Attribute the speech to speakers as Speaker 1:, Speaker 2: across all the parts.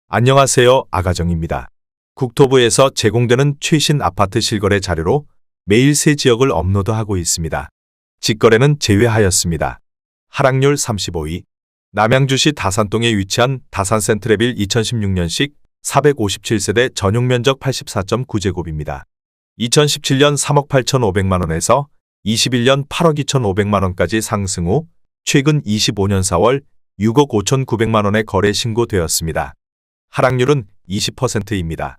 Speaker 1: 안녕하세요. 아가정입니다. 국토부에서 제공되는 최신 아파트 실거래 자료로 매일 새 지역을 업로드하고 있습니다. 직거래는 제외하였습니다. 하락률 35위. 남양주시 다산동에 위치한 다산센트레빌 2016년식 457세대 전용면적 84.9제곱입니다. 2017년 3억 8,500만원에서 21년 8억 2,500만원까지 상승 후 최근 25년 4월 6억 5,900만원에 거래 신고되었습니다. 하락률은 20%입니다.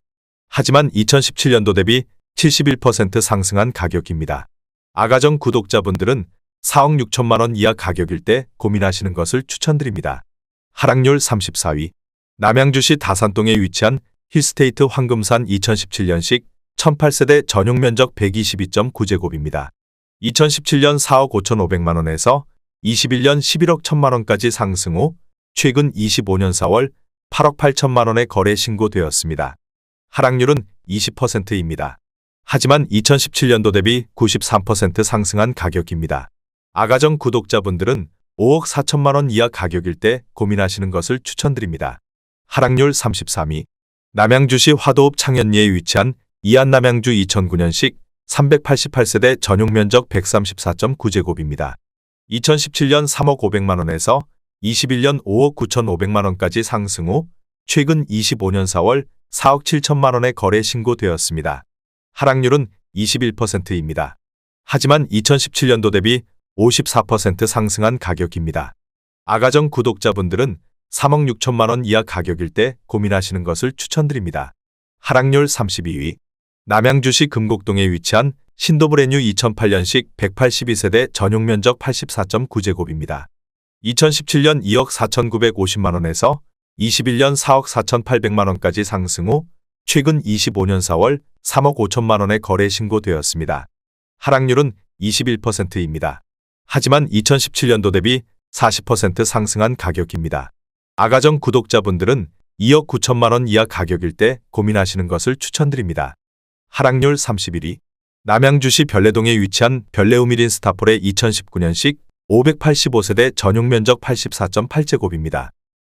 Speaker 1: 하지만 2017년도 대비 71% 상승한 가격입니다. 아가정 구독자분들은 4억 6천만원 이하 가격일 때 고민하시는 것을 추천드립니다. 하락률 34위. 남양주시 다산동에 위치한 힐스테이트 황금산 2017년식 1008세대 전용면적 122.9제곱입니다. 2017년 4억 5,500만원에서 21년 11억 1천만원까지 상승 후 최근 25년 4월 8억 8천만원에 거래 신고되었습니다. 하락률은 20%입니다. 하지만 2017년도 대비 93% 상승한 가격입니다. 아가정 구독자분들은 5억 4천만원 이하 가격일 때 고민하시는 것을 추천드립니다. 하락률 33위. 남양주시 화도읍 창현리에 위치한 이안남양주 2009년식 388세대 전용면적 134.9제곱입니다. 2017년 3억 500만원에서 21년 5억 9,500만원까지 상승 후 최근 25년 4월 4억 7천만원에 거래 신고되었습니다. 하락률은 21%입니다. 하지만 2017년도 대비 54% 상승한 가격입니다. 아가정 구독자분들은 3억 6천만원 이하 가격일 때 고민하시는 것을 추천드립니다. 하락률 32위. 남양주시 금곡동에 위치한 신도브레뉴 2008년식 182세대 전용면적 84.9제곱입니다. 2017년 2억 4,950만원에서 21년 4억 4,800만원까지 상승 후 최근 25년 4월 3억 5천만원에 거래 신고되었습니다. 하락률은 21%입니다. 하지만 2017년도 대비 40% 상승한 가격입니다. 아가정 구독자분들은 2억 9천만원 이하 가격일 때 고민하시는 것을 추천드립니다. 하락률 31위. 남양주시 별내동에 위치한 별내우미린 스타폴의 2019년식 585세대 전용면적 84.8제곱입니다.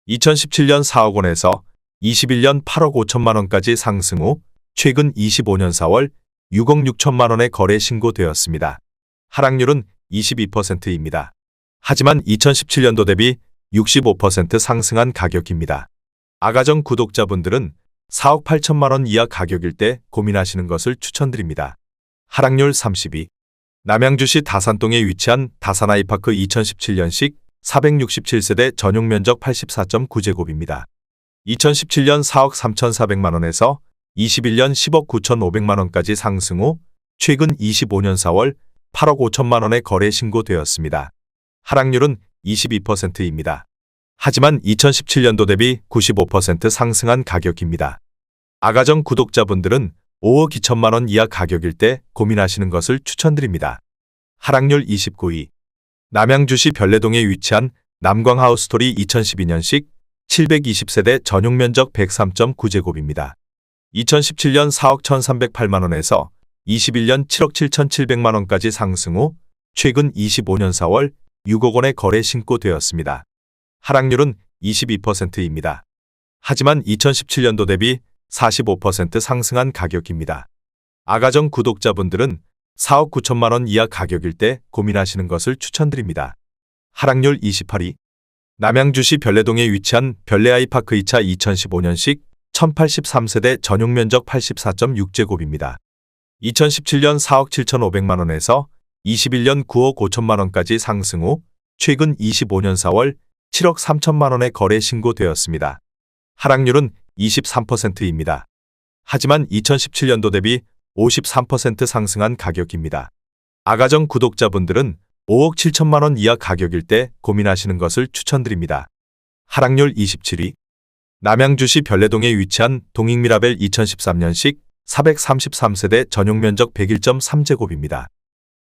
Speaker 1: 2017년 4억 원에서 21년 8억 5천만원까지 상승 후 최근 25년 4월 6억 6천만원에 거래 신고되었습니다. 하락률은 22%입니다. 하지만 2017년도 대비 65% 상승한 가격입니다. 아가정 구독자분들은 4억 8천만원 이하 가격일 때 고민하시는 것을 추천드립니다. 하락률 30위. 남양주시 다산동에 위치한 다산아이파크 2017년식 467세대 전용면적 84.9제곱입니다. 2017년 4억 3,400만원에서 21년 10억 9,500만원까지 상승 후 최근 25년 4월 8억 5천만원에 거래 신고되었습니다. 하락률은 22%입니다. 하지만 2017년도 대비 95% 상승한 가격입니다. 아가정 구독자분들은 5억 2천만원 이하 가격일 때 고민하시는 것을 추천드립니다. 하락률 29위. 남양주시 별내동에 위치한 남광하우스토리 2012년식 720세대 전용면적 103.9제곱입니다. 2017년 4억 1,308만원에서 21년 7억 7,700만원까지 상승 후 최근 25년 4월 6억 원에 거래 신고되었습니다. 하락률은 22%입니다. 하지만 2017년도 대비 45% 상승한 가격입니다. 아가정 구독자분들은 4억 9천만원 이하 가격일 때 고민하시는 것을 추천드립니다. 하락률 28위. 남양주시 별내동에 위치한 별내아이파크 2차 2015년식 1083세대 전용면적 84.6제곱입니다. 2017년 4억 7,500만원에서 21년 9억 5천만원까지 상승 후 최근 25년 4월 7억 3천만원에 거래 신고되었습니다. 하락률은 23%입니다. 하지만 2017년도 대비 53% 상승한 가격입니다. 아가정 구독자분들은 5억 7천만원 이하 가격일 때 고민하시는 것을 추천드립니다. 하락률 27위. 남양주시 별내동에 위치한 동익미라벨 2013년식 433세대 전용면적 101.3제곱입니다.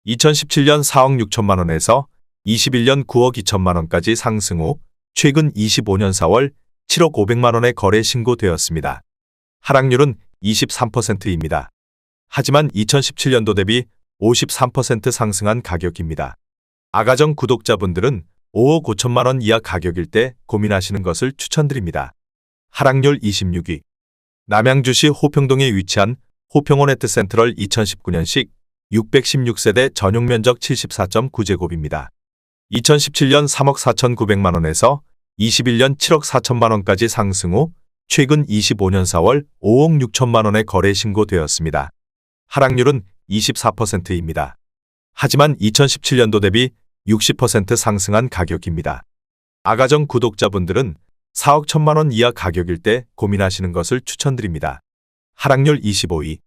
Speaker 1: 2017년 4억 6천만원에서 21년 9억 2천만원까지 상승 후 최근 25년 4월 7억 500만원에 거래 신고되었습니다. 하락률은 23%입니다. 하지만 2017년도 대비 53% 상승한 가격입니다. 아가정 구독자분들은 5억 5천만원 이하 가격일 때 고민하시는 것을 추천드립니다. 하락률 26위. 남양주시 호평동에 위치한 호평원에트 센트럴 2019년식 616세대 전용 면적 74.9제곱입니다. 2017년 3억 4,900만 원에서 21년 7억 4천만 원까지 상승 후 최근 25년 4월 5억 6천만 원에 거래 신고되었습니다. 하락률은 24%입니다. 하지만 2017년도 대비 60% 상승한 가격입니다. 아가정 구독자분들은 4억 1천만 원 이하 가격일 때 고민하시는 것을 추천드립니다. 하락률 25위.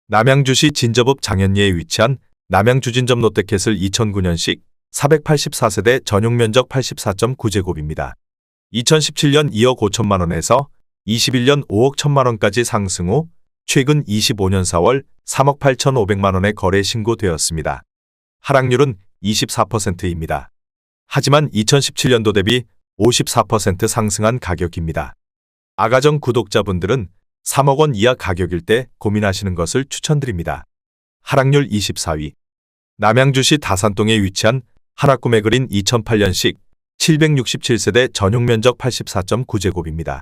Speaker 1: 남양주시 진저읍 장현리에 위치한 남양주진접 롯데캐슬 2009년식 484세대 전용 면적 84.9제곱입니다. 2017년 2억 5천만 원에서 21년 5억 1천만 원까지 상승 후 최근 25년 4월 3억 8,500만 원에 거래 신고되었습니다. 하락률은 24%입니다. 하지만 2017년도 대비 54% 상승한 가격입니다. 아가정 구독자분들은 3억 원 이하 가격일 때 고민하시는 것을 추천드립니다. 하락률 24위. 남양주시 다산동에 위치한 하나꿈의 그린 2008년식 767세대 전용 면적 84.9제곱입니다.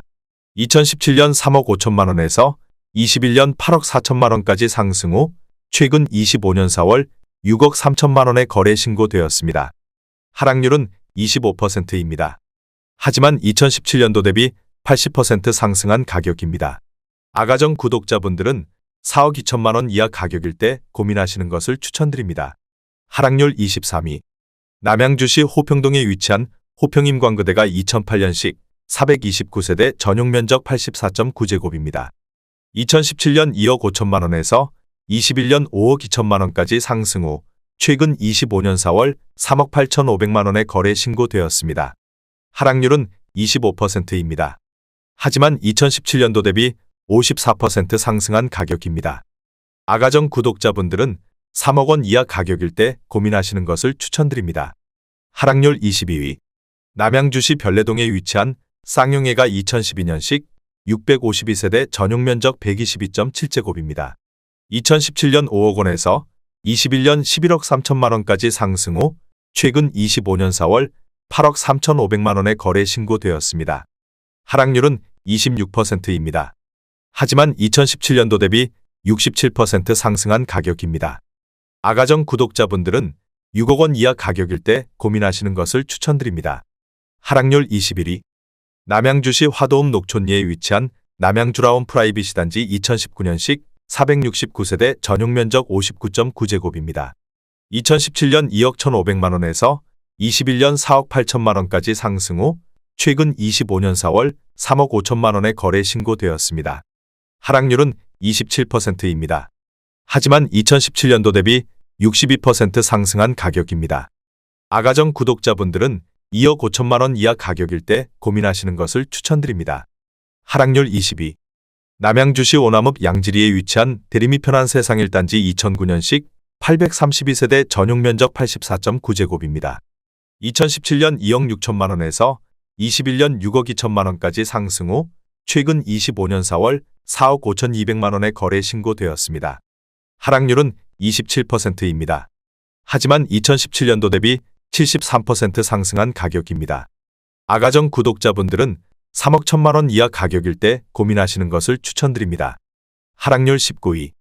Speaker 1: 2017년 3억 5천만 원에서 21년 8억 4천만 원까지 상승 후 최근 25년 4월 6억 3천만 원에 거래 신고되었습니다. 하락률은 25%입니다. 하지만 2017년도 대비 80% 상승한 가격입니다. 아가정 구독자분들은 4억 2천만 원 이하 가격일 때 고민하시는 것을 추천드립니다. 하락률 23위. 남양주시 호평동에 위치한 호평임광그대가 2008년식 429세대 전용 면적 84.9제곱입니다. 2017년 2억 5천만 원에서 21년 5억 2천만 원까지 상승 후 최근 25년 4월 3억 8,500만 원에 거래 신고되었습니다. 하락률은 25%입니다. 하지만 2017년도 대비 54% 상승한 가격입니다. 아가정 구독자분들은 3억 원 이하 가격일 때 고민하시는 것을 추천드립니다. 하락률 22위. 남양주시 별내동에 위치한 쌍용회가 2012년식 652세대 전용 면적 122.7제곱입니다. 2017년 5억 원에서 21년 11억 3천만 원까지 상승 후 최근 25년 4월 8억 3,500만 원에 거래 신고되었습니다. 하락률은 26%입니다. 하지만 2017년도 대비 67% 상승한 가격입니다. 아가정 구독자분들은 6억 원 이하 가격일 때 고민하시는 것을 추천드립니다. 하락률 21위. 남양주시 화도읍 녹촌리에 위치한 남양주라원 프라이빗이 단지 2019년식 469세대 전용 면적 59.9제곱입니다. 2017년 2억 1,500만 원에서 21년 4억 8천만 원까지 상승 후 최근 25년 4월 3억 5천만 원에 거래 신고되었습니다. 하락률은 27%입니다. 하지만 2017년도 대비 62% 상승한 가격입니다. 아가정 구독자분들은 2억 5천만 원 이하 가격일 때 고민하시는 것을 추천드립니다. 하락률 20위. 남양주시 오남읍 양지리에 위치한 대림이 편한 세상 1단지 2009년식 832세대 전용 면적 84.9제곱입니다. 2017년 2억 6천만 원에서 21년 6억 2천만 원까지 상승 후 최근 25년 4월 4억 5,200만 원에 거래 신고되었습니다. 하락률은 27%입니다. 하지만 2017년도 대비 73% 상승한 가격입니다. 아가정 구독자분들은 3억 1천만 원 이하 가격일 때 고민하시는 것을 추천드립니다. 하락률 19위.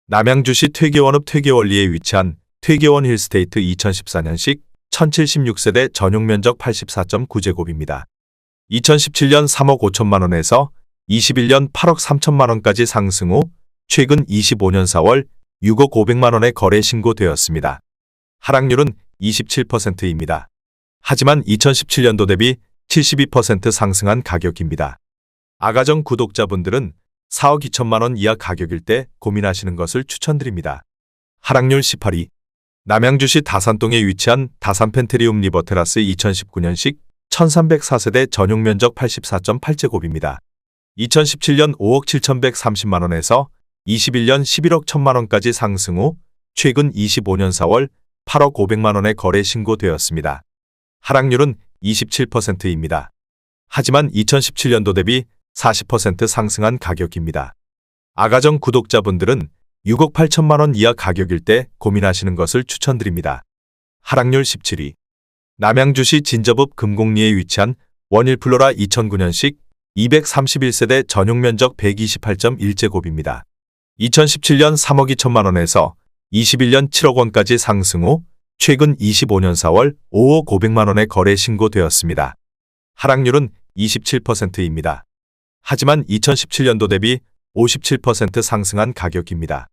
Speaker 1: 남양주시 퇴계원읍 퇴계원리에 위치한 퇴계원 힐스테이트 2014년식 1076세대 전용 면적 84.9제곱입니다. 2017년 3억 5천만 원에서 21년 8억 3천만 원까지 상승 후 최근 25년 4월 6억 500만 원에 거래 신고되었습니다. 하락률은 27%입니다. 하지만 2017년도 대비 72% 상승한 가격입니다. 아가정 구독자분들은 4억 2천만 원 이하 가격일 때 고민하시는 것을 추천드립니다. 하락률 18위. 남양주시 다산동에 위치한 다산 펜트리움 리버테라스 2019년식 1304세대 전용 면적 84.8제곱입니다. 2017년 5억 7,130만 원에서 21년 11억 1천만 원까지 상승 후 최근 25년 4월 8억 500만 원에 거래 신고되었습니다. 하락률은 27%입니다. 하지만 2017년도 대비 40% 상승한 가격입니다. 아가정 구독자분들은 6억 8천만 원 이하 가격일 때 고민하시는 것을 추천드립니다. 하락률 17위. 남양주시 진저읍 금곡리에 위치한 원일플로라 2009년식 231세대 전용면적 128.1제곱입니다. 2017년 3억 2천만 원에서 21년 7억 원까지 상승 후 최근 25년 4월 5억 500만 원에 거래 신고되었습니다. 하락률은 27%입니다. 하지만 2017년도 대비 57% 상승한 가격입니다.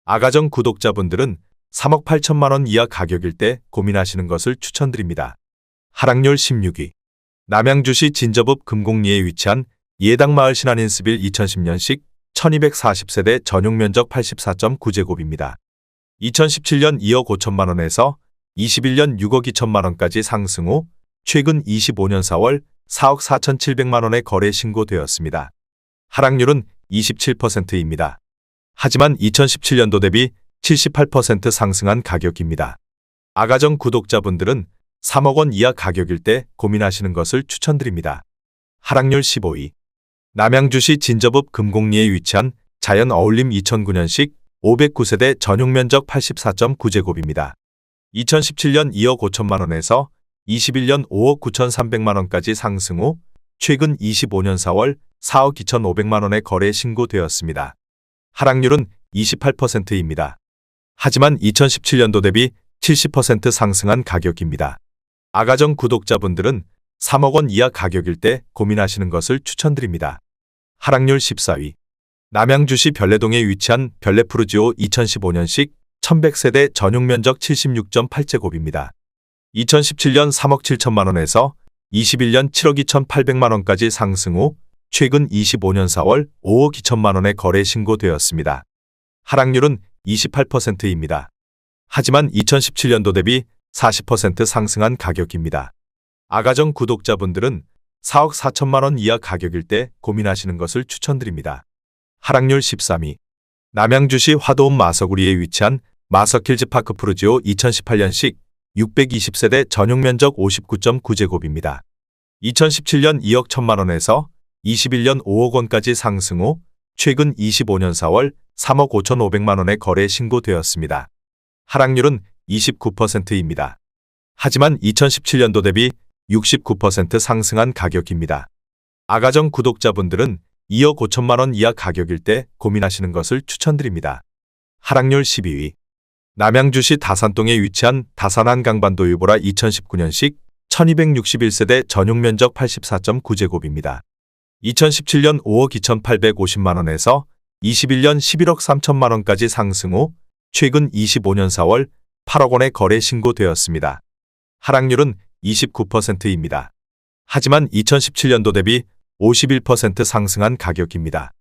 Speaker 1: 아가정 구독자분들은 3억 8천만 원 이하 가격일 때 고민하시는 것을 추천드립니다. 하락률 16위. 남양주시 진저읍 금곡리에 위치한 예당마을 신한인스빌 2010년식 1240세대 전용면적 84.9제곱입니다. 2017년 2억 5천만 원에서 21년 6억 2천만 원까지 상승 후 최근 25년 4월 4억 4,700만 원에 거래 신고되었습니다. 하락률은 27%입니다. 하지만 2017년도 대비 78% 상승한 가격입니다. 아가정 구독자분들은 3억 원 이하 가격일 때 고민하시는 것을 추천드립니다. 하락률 15위. 남양주시 진저읍 금곡리에 위치한 자연어울림 2009년식 509세대 전용면적 84.9제곱입니다. 2017년 2억 5천만 원에서 21년 5억 9,300만 원까지 상승 후 최근 25년 4월 4억 2,500만 원에 거래 신고되었습니다. 하락률은 28%입니다. 하지만 2017년도 대비 70% 상승한 가격입니다. 아가정 구독자분들은 3억 원 이하 가격일 때 고민하시는 것을 추천드립니다. 하락률 14위. 남양주시 별내동에 위치한 별내푸르지오 2015년식 1100세대 전용면적 76.8제곱입니다. 2017년 3억 7천만 원에서 21년 7억 2,800만 원까지 상승 후 최근 25년 4월 5억 2천만 원에 거래 신고되었습니다. 하락률은 28%입니다. 하지만 2017년도 대비 40% 상승한 가격입니다. 아가정 구독자분들은 4억 4천만 원 이하 가격일 때 고민하시는 것을 추천드립니다. 하락률 13위. 남양주시 화도읍 마서구리에 위치한 마서킬즈파크 푸르지오 2018년식 620세대 전용면적 59.9제곱입니다. 2017년 2억 1천만 원에서 21년 5억 원까지 상승 후 최근 25년 4월 3억 5,500만 원에 거래 신고되었습니다. 하락률은 29%입니다. 하지만 2017년도 대비 69% 상승한 가격입니다. 아가정 구독자분들은 2억 5천만 원 이하 가격일 때 고민하시는 것을 추천드립니다. 하락률 12위. 남양주시 다산동에 위치한 다산 한강반도 유보라 2019년식 1261세대 전용면적 84.9제곱입니다. 2017년 5억 2,850만 원에서 21년 11억 3천만 원까지 상승 후 최근 25년 4월 8억 원에 거래 신고되었습니다. 하락률은 29%입니다. 하지만 2017년도 대비 51% 상승한 가격입니다.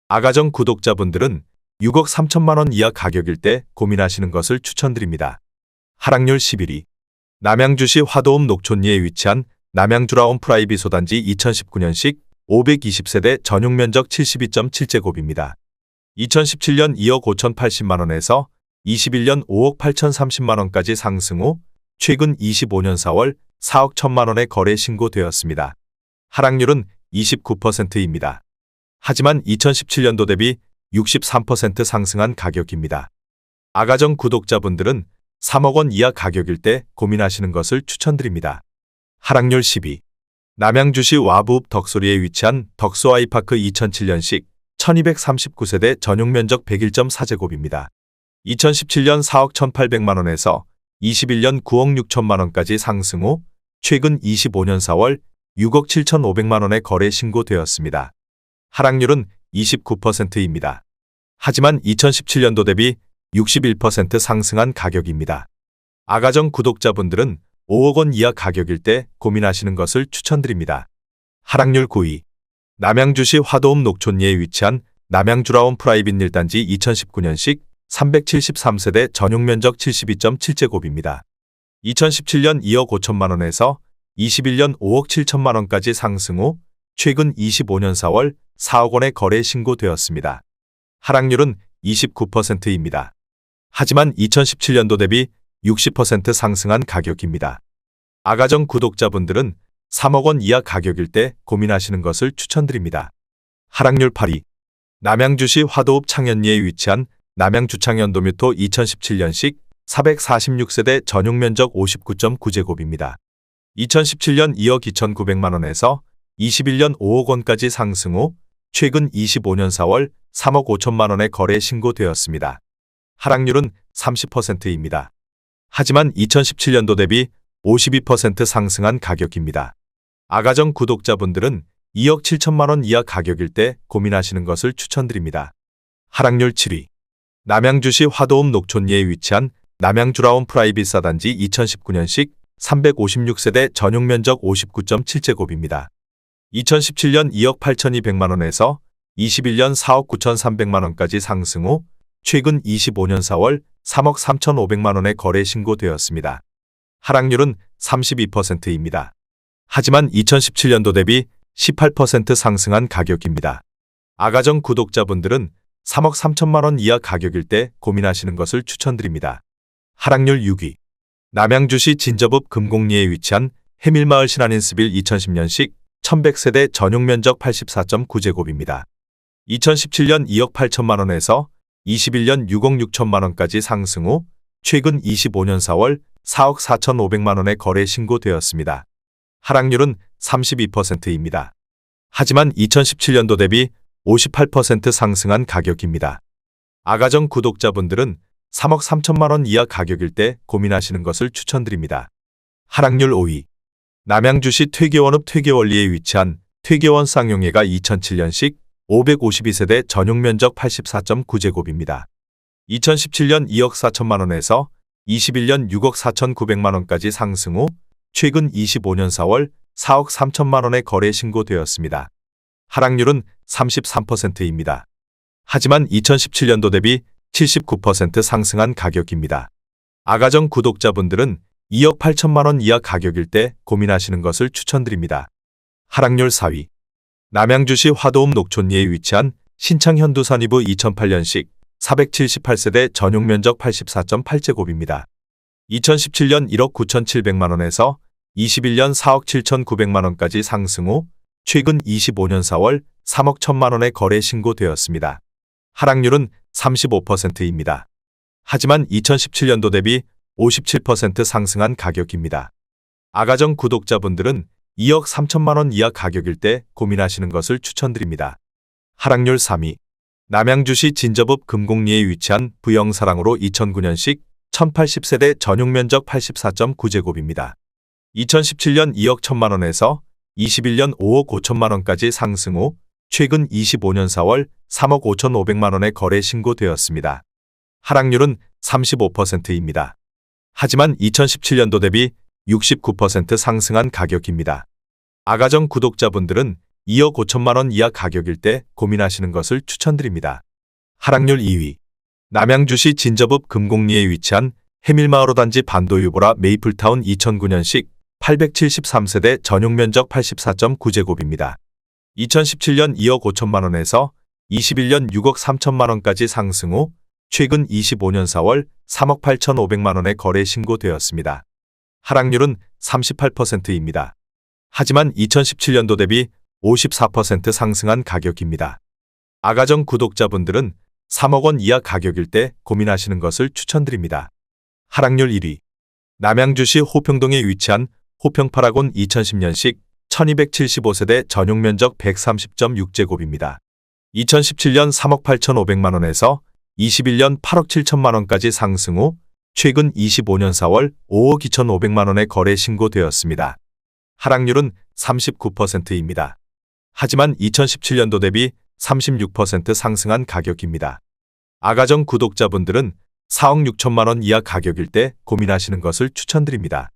Speaker 1: 아가정 구독자분들은 6억 3천만 원 이하 가격일 때 고민하시는 것을 추천드립니다. 하락률 11위. 남양주시 화도읍 녹촌리에 위치한 남양주라온 프라이빗 소단지 2019년식 520세대 전용면적 72.7제곱입니다. 2017년 2억 5,080만 원에서 21년 5억 8,030만 원까지 상승 후 최근 25년 4월 4억 1천만 원에 거래 신고되었습니다. 하락률은 29%입니다. 하지만 2017년도 대비 63% 상승한 가격입니다. 아가정 구독자분들은 3억 원 이하 가격일 때 고민하시는 것을 추천드립니다. 하락률 10위. 남양주시 와부읍 덕소리에 위치한 덕소아이파크 2007년식 1239세대 전용면적 101.4제곱입니다. 2017년 4억 1,800만 원에서 21년 9억 6천만 원까지 상승 후 최근 25년 4월 6억 7,500만 원에 거래 신고되었습니다. 하락률은 29%입니다. 하지만 2017년도 대비 61% 상승한 가격입니다. 아가정 구독자분들은 5억 원 이하 가격일 때 고민하시는 것을 추천드립니다. 하락률 9위. 남양주시 화도읍 녹촌리에 위치한 남양주라온 프라이빗 1단지 2019년식 373세대 전용면적 72.7제곱입니다. 2017년 2억 5천만 원에서 21년 5억 7천만 원까지 상승 후 최근 25년 4월 4억 원에 거래 신고되었습니다. 하락률은 29%입니다. 하지만 2017년도 대비 60% 상승한 가격입니다. 아가정 구독자분들은 3억 원 이하 가격일 때 고민하시는 것을 추천드립니다. 하락률 8위. 남양주시 화도읍 창현리에 위치한 남양주창현도뮤토 2017년식 446세대 전용면적 59.9제곱입니다. 2017년 2억 2,900만 원에서 21년 5억 원까지 상승 후 최근 25년 4월 3억 5천만 원의 거래 신고되었습니다. 하락률은 30%입니다. 하지만 2017년도 대비 52% 상승한 가격입니다. 아가정 구독자분들은 2억 7천만 원 이하 가격일 때 고민하시는 것을 추천드립니다. 하락률 7위. 남양주시 화도읍 녹촌리에 위치한 남양주라운 프라이빗 사단지 2019년식 356세대 전용 면적 59.7제곱입니다. 2017년 2억 8,200만 원에서 21년 4억 9,300만 원까지 상승 후 최근 25년 4월 3억 3,500만 원의 거래 신고되었습니다. 하락률은 32%입니다. 하지만 2017년도 대비 18% 상승한 가격입니다. 아가정 구독자분들은 3억 3천만 원 이하 가격일 때 고민하시는 것을 추천드립니다. 하락률 6위. 남양주시 진저읍 금곡리에 위치한 해밀마을 신한인스빌 2010년식 1100세대 전용 면적 84.9제곱입니다. 2017년 2억 8천만 원에서 21년 6억 6천만 원까지 상승 후 최근 25년 4월 4억 4,500만 원의 거래 신고되었습니다. 하락률은 32%입니다. 하지만 2017년도 대비 58% 상승한 가격입니다. 아가정 구독자분들은 3억 3천만 원 이하 가격일 때 고민하시는 것을 추천드립니다. 하락률 5위. 남양주시 퇴계원읍 퇴계원리에 위치한 퇴계원 쌍용회가 2007년식 552세대 전용 면적 84.9제곱입니다. 2017년 2억 4천만 원에서 21년 6억 4,900만 원까지 상승 후 최근 25년 4월 4억 3천만 원의 거래 신고되었습니다. 하락률은 33%입니다. 하지만 2017년도 대비 79% 상승한 가격입니다. 아가정 구독자분들은 2억 8천만 원 이하 가격일 때 고민하시는 것을 추천드립니다. 하락률 4위. 남양주시 화도읍 녹촌리에 위치한 신창현두산이브 2008년식 478세대 전용 면적 84.8제곱입니다. 2017년 1억 9,700만 원에서 21년 4억 7,900만 원까지 상승 후 최근 25년 4월 3억 1천만 원의 거래 신고되었습니다. 하락률은 35%입니다. 하지만 2017년도 대비 57% 상승한 가격입니다. 아가정 구독자분들은 2억 3천만 원 이하 가격일 때 고민하시는 것을 추천드립니다. 하락률 3위. 남양주시 진저읍 금곡리에 위치한 부영사랑으로 2009년식 1080세대 전용 면적 84.9제곱입니다. 2017년 2억 1천만 원에서 21년 5억 5천만 원까지 상승 후 최근 25년 4월 3억 5,500만 원의 거래 신고되었습니다. 하락률은 35%입니다. 하지만 2017년도 대비 69% 상승한 가격입니다. 아가정 구독자분들은 2억 5천만 원 이하 가격일 때 고민하시는 것을 추천드립니다. 하락률 2위. 남양주시 진저읍 금곡리에 위치한 해밀마을 단지 반도유보라 메이플타운 2009년식 873세대 전용 면적 84.9제곱입니다. 2017년 2억 5천만 원에서 21년 6억 3천만 원까지 상승 후 최근 25년 4월 3억 8,500만 원의 거래 신고되었습니다. 하락률은 38%입니다. 하지만 2017년도 대비 54% 상승한 가격입니다. 아가정 구독자분들은 3억 원 이하 가격일 때 고민하시는 것을 추천드립니다. 하락률 1위. 남양주시 호평동에 위치한 호평파라곤 2010년식 1275세대 전용 면적 130.6제곱입니다. 2017년 3억 8,500만 원에서 21년 8억 7천만 원까지 상승 후 최근 25년 4월 5억 2,500만 원의 거래 신고되었습니다. 하락률은 39%입니다. 하지만 2017년도 대비 36% 상승한 가격입니다. 아가정 구독자분들은 4억 6천만 원 이하 가격일 때 고민하시는 것을 추천드립니다.